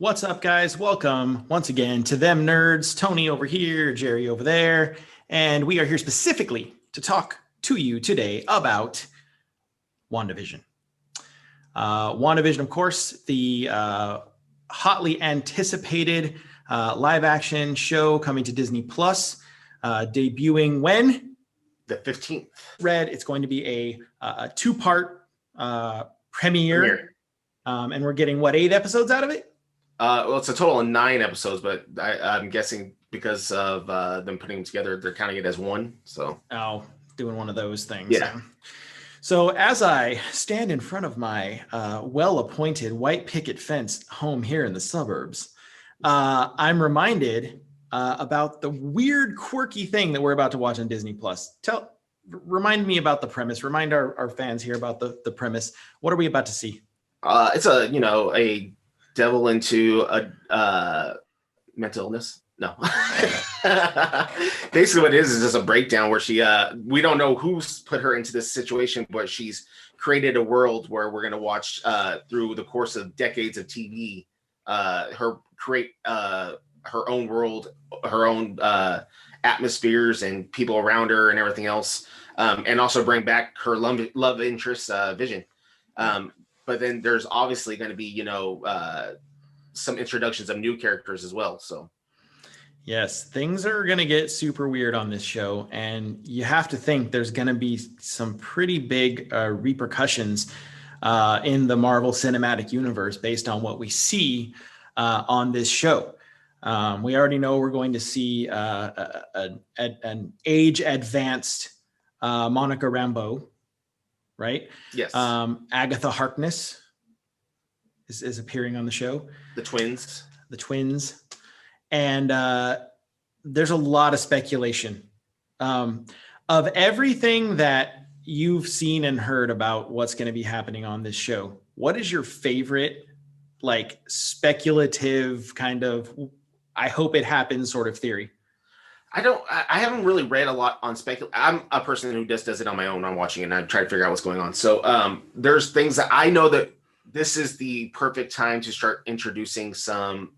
What's up, guys? Welcome once again to Them Nerds. Tony over here, Jerry over there, and we are here specifically to talk to you today about WandaVision. WandaVision, of course, the hotly anticipated live-action show coming to Disney Plus, debuting when? The 15th. Read it's going to be a two-part premiere. And we're getting, what, 8 episodes out of it? Well, it's a total of 9 episodes, but I'm guessing because of them putting them together, they're counting it as one. So doing one of those things. Yeah. So as I stand in front of my well-appointed white picket fence home here in the suburbs, I'm reminded about the weird, quirky thing that we're about to watch on Disney Plus. Remind me about the premise. Remind our fans here about the premise. What are we about to see? It's a devil into a mental illness. No. Basically what it is just a breakdown where she we don't know who's put her into this situation, but she's created a world where we're going to watch through the course of decades of TV her create her own world, her own atmospheres and people around her and everything else, and also bring back her love interest Vision. But then there's obviously going to be, some introductions of new characters as well. So, yes, things are going to get super weird on this show. And you have to think there's going to be some pretty big repercussions in the Marvel Cinematic Universe based on what we see on this show. We already know we're going to see an age-advanced Monica Rambeau. Right? Yes. Agatha Harkness is appearing on the show. The twins. And there's a lot of speculation of everything that you've seen and heard about what's going to be happening on this show. What is your favorite, speculative kind of, I hope it happens sort of theory? I haven't really read a lot on I'm a person who just does it on my own. I'm watching it and I try to figure out what's going on. So there's things that I know that this is the perfect time to start introducing some,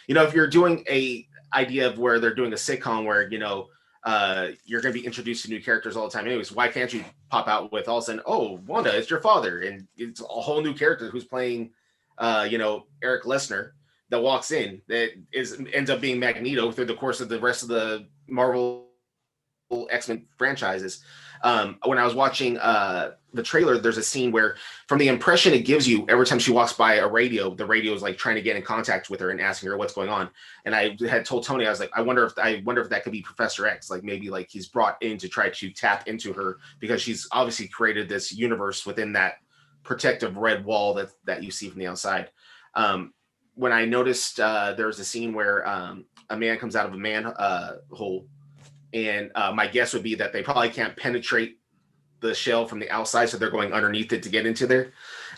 if you're doing a idea of where they're doing a sitcom where, you're going to be introduced to new characters all the time. Anyways, why can't you pop out with all of a sudden, oh, Wanda, it's your father. And it's a whole new character who's playing, Eric Lesnar. That walks in that ends up being Magneto through the course of the rest of the Marvel XMen franchises. When I was watching the trailer, there's a scene where from the impression it gives you every time she walks by a radio, the radio is like trying to get in contact with her and asking her what's going on. And I had told Tony, I was like, I wonder if that could be Professor X, maybe he's brought in to try to tap into her because she's obviously created this universe within that protective red wall that you see from the outside. When I noticed there was a scene where a man comes out of a manhole, and my guess would be that they probably can't penetrate the shell from the outside, so they're going underneath it to get into there.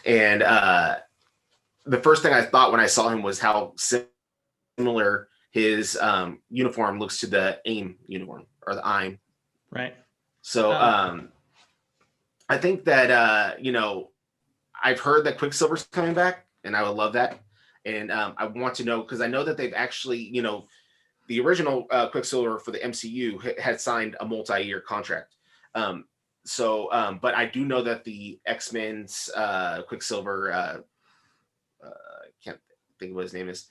And the first thing I thought when I saw him was how similar his uniform looks to the AIM uniform, or the AIM. Right. So I think that, I've heard that Quicksilver's coming back, and I would love that. And I want to know, because I know that they've actually, the original Quicksilver for the MCU had signed a multi-year contract. But I do know that the X-Men's Quicksilver, I can't think of what his name is,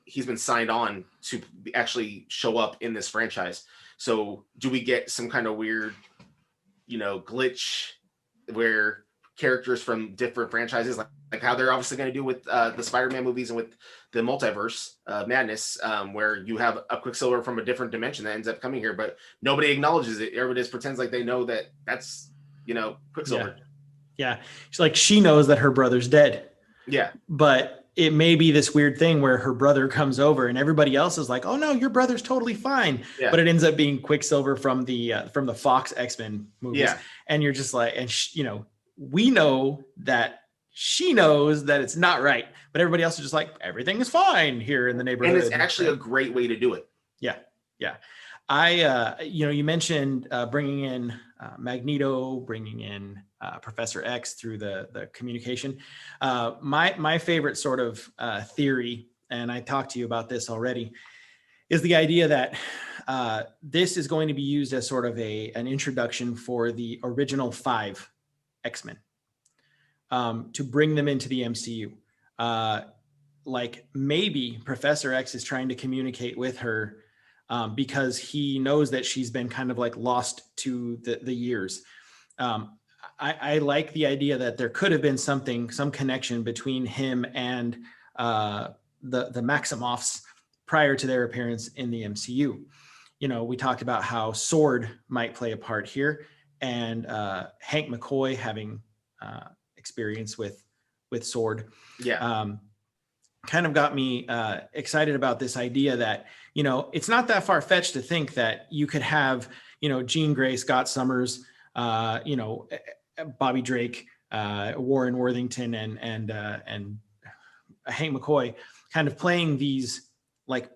he's been signed on to actually show up in this franchise. So do we get some kind of weird, glitch where characters from different franchises, like how they're obviously going to do with the Spider-Man movies and with the multiverse madness, where you have a Quicksilver from a different dimension that ends up coming here, but nobody acknowledges it. Everybody just pretends like they know that that's, Quicksilver. Yeah. She knows that her brother's dead. Yeah. But it may be this weird thing where her brother comes over and everybody else is like, oh no, your brother's totally fine. Yeah. But it ends up being Quicksilver from the Fox X-Men movies. Yeah. And you're just like, and we know that she knows that it's not right, but everybody else is just like, everything is fine here in the neighborhood. And it's actually a great way to do it. Yeah. Yeah. You mentioned bringing in Magneto, bringing in Professor X through the communication. My favorite sort of theory, and I talked to you about this already, is the idea that this is going to be used as sort of an introduction for the original 5 X-Men, to bring them into the MCU. Like maybe Professor X is trying to communicate with her because he knows that she's been kind of like lost to the years. I like the idea that there could have been some connection between him and the Maximoffs prior to their appearance in the MCU. We talked about how Sword might play a part here, and Hank McCoy having experience with Sword. Yeah. Kind of got me excited about this idea that, it's not that far fetched to think that you could have, Jean Grey, Scott Summers, Bobby Drake, Warren Worthington, and Hank McCoy kind of playing these like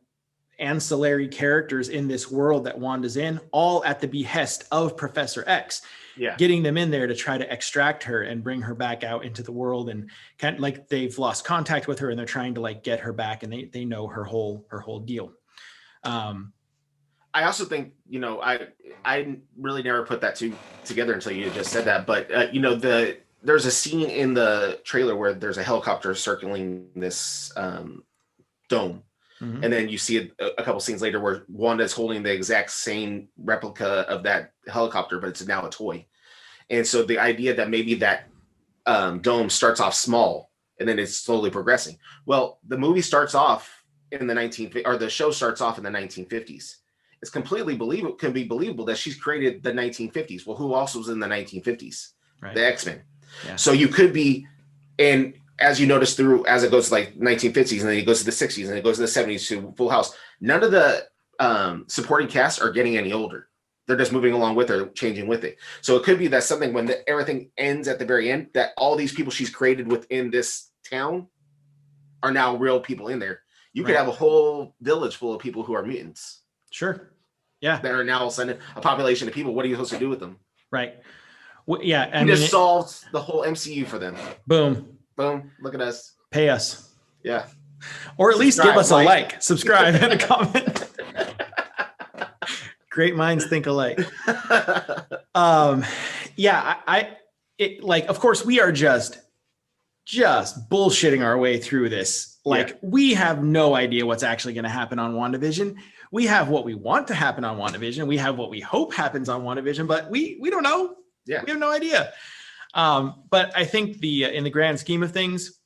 ancillary characters in this world that Wanda's in, all at the behest of Professor X. Yeah. Getting them in there to try to extract her and bring her back out into the world, and kind of like they've lost contact with her and they're trying to like get her back, and they know her whole deal. I also think, I really never put that together until you just said that. But, there's a scene in the trailer where there's a helicopter circling this dome. Mm-hmm. And then you see a couple scenes later where Wanda's holding the exact same replica of that helicopter, but it's now a toy. And so the idea that maybe that dome starts off small and then it's slowly progressing. Well, the movie starts off in the show starts off in the 1950s. It's completely believable that she's created the 1950s. Well, who else was in the 1950s? Right. The X-Men. Yeah. So you could be, and as you notice as it goes to like 1950s, and then it goes to the 60s, and it goes to the 70s to Full House, none of the supporting casts are getting any older. They're just moving along with her, changing with it. So it could be that something when everything ends at the very end, that all these people she's created within this town are now real people in there. You could have a whole village full of people who are mutants. Sure. Yeah. That are now sending a population of people. What are you supposed to do with them? Right. Well, yeah. You just solved the whole MCU for them. Boom. Boom. Look at us. Pay us. Yeah. Or at least give us a like, subscribe, and a comment. Great minds think alike. Yeah, of course we are just bullshitting our way through this. We have no idea what's actually going to happen on WandaVision. We have what we want to happen on WandaVision. We have what we hope happens on WandaVision, but we don't know. Yeah. We have no idea. But I think in the grand scheme of things,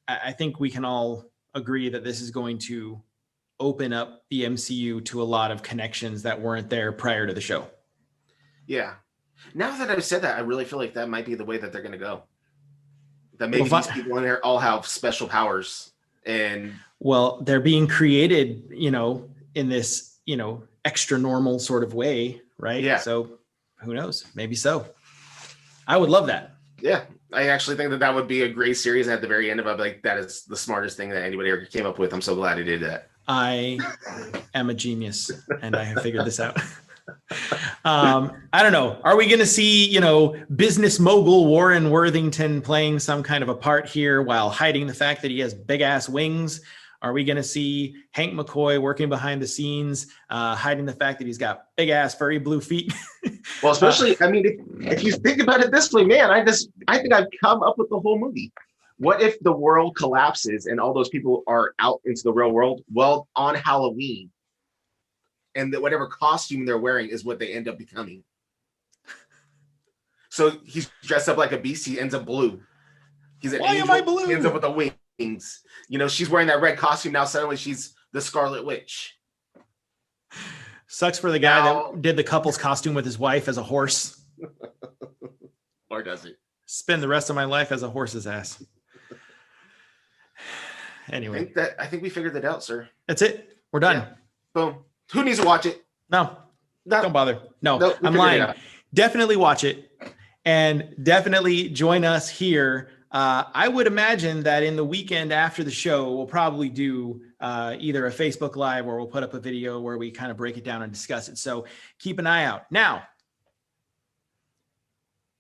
I think we can all agree that this is going to open up the MCU to a lot of connections that weren't there prior to the show. Yeah. Now that I've said that, I really feel like that might be the way that they're going to go. That maybe these people in there all have special powers. And they're being created, in this, extra normal sort of way, right? Yeah. So who knows? Maybe so. I would love that. Yeah. I actually think that would be a great series. And at the very end of it, like, that is the smartest thing that anybody ever came up with. I'm so glad he did that. I am a genius and I have figured this out. I don't know. Are we going to see, business mogul Warren Worthington playing some kind of a part here while hiding the fact that he has big ass wings? Are we going to see Hank McCoy working behind the scenes, hiding the fact that he's got big ass furry blue feet? Well, especially, if you think about it this way, man, I think I've come up with the whole movie. What if the world collapses and all those people are out into the real world? Well, on Halloween, and that whatever costume they're wearing is what they end up becoming. So he's dressed up like a beast. He ends up blue. He's an angel. Why am I blue? He ends up with the wings. She's wearing that red costume. Now suddenly she's the Scarlet Witch. Sucks for the guy that did the couple's costume with his wife as a horse. Or does it? Spend the rest of my life as a horse's ass. Anyway. I think we figured that out, sir. That's it. We're done. Yeah. Boom. Who needs to watch it? No. Don't bother. No, I'm lying. Definitely watch it. And definitely join us here I would imagine that in the weekend after the show, we'll probably do either a Facebook Live or we'll put up a video where we kind of break it down and discuss it. So keep an eye out. Now,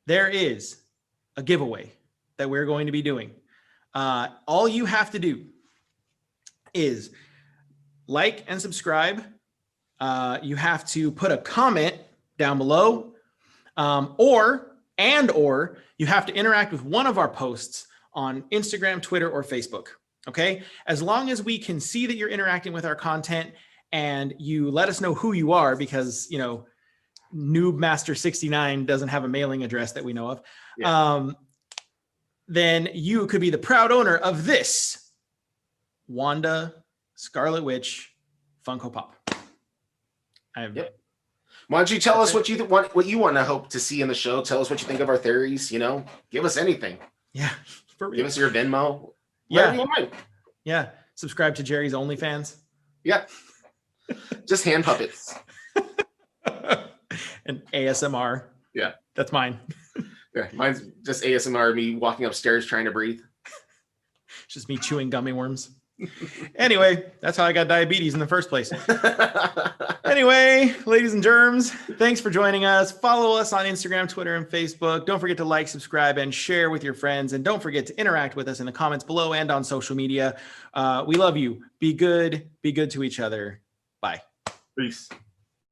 there is a giveaway that we're going to be doing. All you have to do is like and subscribe. You have to put a comment down below, or you have to interact with one of our posts on Instagram, Twitter, or Facebook. Okay. As long as we can see that you're interacting with our content and you let us know who you are, because, you know, Noobmaster69 doesn't have a mailing address that we know of. Yeah. Then you could be the proud owner of this Wanda Scarlet Witch Funko Pop. Yep. Why don't you tell us what you want to hope to see in the show? Tell us what you think of our theories. You know, give us anything. Yeah. For real. Give us your Venmo. Yeah. Yeah. Subscribe to Jerry's OnlyFans. Yeah. Just hand puppets. And ASMR. Yeah. That's mine. Yeah. Mine's just ASMR, me walking upstairs trying to breathe. It's just me chewing gummy worms. Anyway, that's how I got diabetes in the first place. Anyway, ladies and germs, thanks for joining us. Follow us on Instagram, Twitter, and Facebook. Don't forget to like, subscribe, and share with your friends. And don't forget to interact with us in the comments below and on social media. We love you. Be good to each other. Bye. Peace.